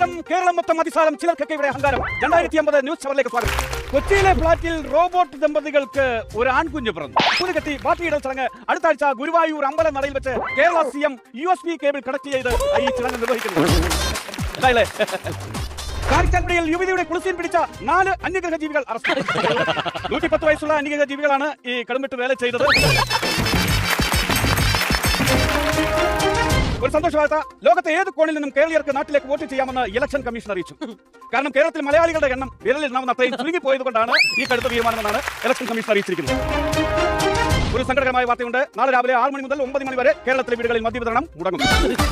നമസ്കാരം. കേരളം മൊത്തം അതിസാരം, ചിലർക്കൊക്കെ ഇവിടെ അഹങ്കാരം. 2050 ന്യൂസ് അവറിലേക്ക് സ്വാഗതം. കൊച്ചിയിലെ ഫ്ളാറ്റിൽ റോബോട്ട് ദമ്പതികൾക്ക് ഒരു ആൺകുഞ്ഞ് പിറന്നു. പുതുകെട്ടി ബാറ്റിയിടൽ ചടങ്ങ് അടുത്ത ആഴ്ച ഗുരുവായൂർ അമ്പല നടയിൽ വെച്ച് Kerala CM USB cable connect ചെയ്ത് ഈ ചടങ്ങ് നിർവഹിക്കുന്നു. കാരിച്ചാൽപ്പടിയിൽ യുവതിയുടെ കുളിസീൻ പിടിച്ച 4 അന്യഗ്രഹ ജീവികൾ അറസ്റ്റ്. 110 വയസ്സുള്ള അന്യഗ്രഹ ജീവികളാണ് ഈ കടുമിട്ട് വേല ചെയ്തത്. ഒരു സന്തോഷ വാർത്ത, ലോകത്തെ ഏത് കോണിൽ നിന്നും കേരളീയർക്ക് നാട്ടിലേക്ക് വോട്ട് ചെയ്യാമെന്ന് ഇലക്ഷൻ കമ്മീഷൻ അറിയിച്ചു. കാരണം കേരളത്തിൽ മലയാളികളുടെ എണ്ണം വിരലിൽ അത്രയും ചുരുങ്ങിപ്പോയത് കൊണ്ടാണ് ഈ കടുത്ത തീരുമാനമെന്നാണ് ഇലക്ഷൻ കമ്മീഷൻ അറിയിച്ചിരിക്കുന്നത്. ഒരു സങ്കടകരമായ വാർത്തയുണ്ട്. നാളെ രാവിലെ 6 മണി മുതൽ 9 മണി വരെ കേരളത്തിലെ വീടുകളിൽ മദ്യവിതരണം മുടങ്ങും.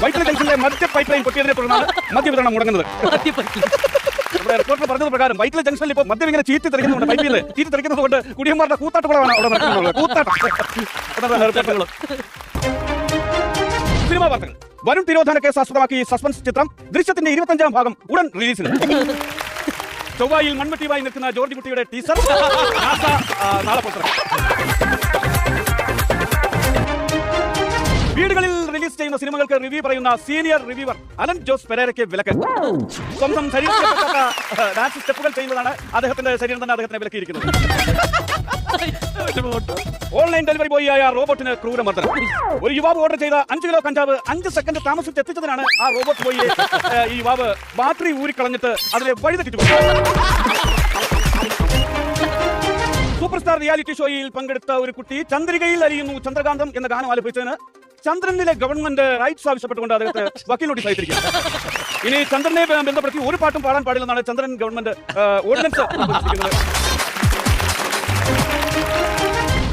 വൈറ്റില ജംഗ്ഷനിലെ മദ്യ പൈപ്പ് ലൈൻ പൊട്ടിയതിനെ തുടർന്നാണ് മദ്യവിതരണം മുടങ്ങുന്നത്. റിപ്പോർട്ടർ പറഞ്ഞത് പ്രകാരം വൈറ്റില ജംഗ്ഷനിൽ ഇപ്പോൾ മദ്യം ഇങ്ങനെ ചീറ്റി തെറിക്കുന്നുണ്ട്. പൈപ്പിൽ ചീറ്റി തെറിക്കുന്നത് കൊണ്ട് കുടിയന്മാരുടെ കൂത്താട്ടുകളാണ് അവിടെ നടക്കുന്നത്. സിനിമാ വാർത്തകൾ. വരും തിരോധാന കേസ് ആസ്പദമാക്കി സസ്പെൻസ് ചിത്രം ദൃശ്യത്തിന്റെ 25ാം ഭാഗം ഉടൻ റിലീസിന്. ചൊവ്വായിൽ മൺവെട്ടിയുമായി നിൽക്കുന്ന ജോർജ് കുട്ടിയുടെ ടീസർ നാളെ പുറത്തിറക്കും. വീടുകളിൽ റിലീസ് ചെയ്യുന്ന സിനിമകൾക്ക് റിവ്യൂ പറയുന്ന സീനിയർ റിവ്യൂവർ അലൻ ജോസ് പെരേരയ്ക്ക് വിലക്ക്. സ്വന്തം ശരീരത്തിൽ ഡാൻസ് സ്റ്റെപ്പുകൾ ചെയ്യുന്നതാണ് അദ്ദേഹത്തിന്റെ ശരീരം തന്നെ അദ്ദേഹത്തിനെ വിലക്കിയിരിക്കുന്നത്. Online delivery ബോയിയായ റോബോട്ടിന് ക്രൂരമർദ്ദനം. ഒരു യുവാവ് ഓർഡർ ചെയ്ത 5 കിലോ കഞ്ചാവ് 5 സെക്കൻഡ് താമസിച്ച് എത്തിച്ചതിനാണ് ആ റോബോട്ട് ബോയിയെ ഈ യുവാവ് ബാറ്ററി ഊരിക്കളഞ്ഞിട്ട് അതിലെ വഴിതെറ്റിച്ചു. സൂപ്പർ സ്റ്റാർ റിയാലിറ്റി ഷോയിൽ പങ്കെടുത്ത ഒരു കുട്ടി ചന്ദ്രികയിൽ അരിയുന്നു ചന്ദ്രകാന്തം എന്ന ഗാനം ആലപിച്ചതിന് ചന്ദ്രനിലെ ഗവൺമെന്റ് റൈറ്റ്സ് ആവശ്യപ്പെട്ടുകൊണ്ട് അദ്ദേഹത്തെ വക്കീൽ നോട്ടീസ് അയച്ചിരിക്കുന്നത്. ഇനി ചന്ദ്രനെ ബന്ധപ്പെടുത്തി ഒരു പാട്ടും പാടാൻ പാടില്ലെന്നാണ് ചന്ദ്രൻ ഗവൺമെന്റ് ഓർഡിനൻസ് നിർദ്ദേശിക്കുന്നത്.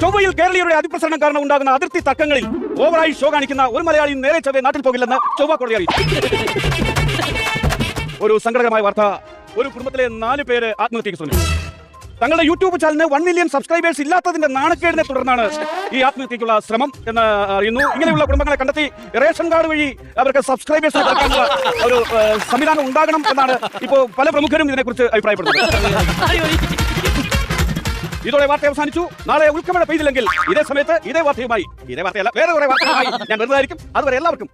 ചൊവ്വയിൽ കേരളീയരുടെ അതിപ്രസരണം കാരണം ഉണ്ടാകുന്ന അതിർത്തി തർക്കങ്ങളിൽ ഓവറായി ഷോ കാണിക്കുന്ന ഒരു മലയാളി നേരെ ചൊവ്വേ നാട്ടിൽ പോകില്ലെന്ന് ചൊവ്വ കോടതി അറിയിച്ചു. ഒരു സങ്കടകരമായ വാർത്ത, ഒരു കുടുംബത്തിലെ 4 പേര് ആത്മഹത്യയ്ക്ക് ശ്രമിച്ചു. തങ്ങളുടെ യൂട്യൂബ് ചാനലിന് 1 മില്യൺ സബ്സ്ക്രൈബേഴ്സ് ഇല്ലാത്തതിന്റെ നാണക്കേടിനെ തുടർന്നാണ് ഈ ആത്മഹത്യക്കുള്ള ശ്രമം എന്ന് അറിയുന്നു. ഇങ്ങനെയുള്ള കുടുംബങ്ങളെ കണ്ടെത്തി റേഷൻ കാർഡ് വഴി അവർക്ക് സബ്സ്ക്രൈബേഴ്സ് കൊടുക്കാനുള്ള ഒരു സംവിധാനം ഉണ്ടാകണം എന്നാണ് ഇപ്പോൾ പല പ്രമുഖരും ഇതിനെക്കുറിച്ച് അഭിപ്രായപ്പെടുന്നത്. ഇതോടെ വാർത്ത അവസാനിച്ചു. നാളെ ഉൾക്കമഴ പെയ്തില്ലെങ്കിൽ ഇതേ സമയത്ത് ഇതേ വാർത്തയല്ല വേറെ കുറെ വാർത്തയുമായി ഞാൻ വെറുതെ ആയിരിക്കും. അതുവരെ എല്ലാവർക്കും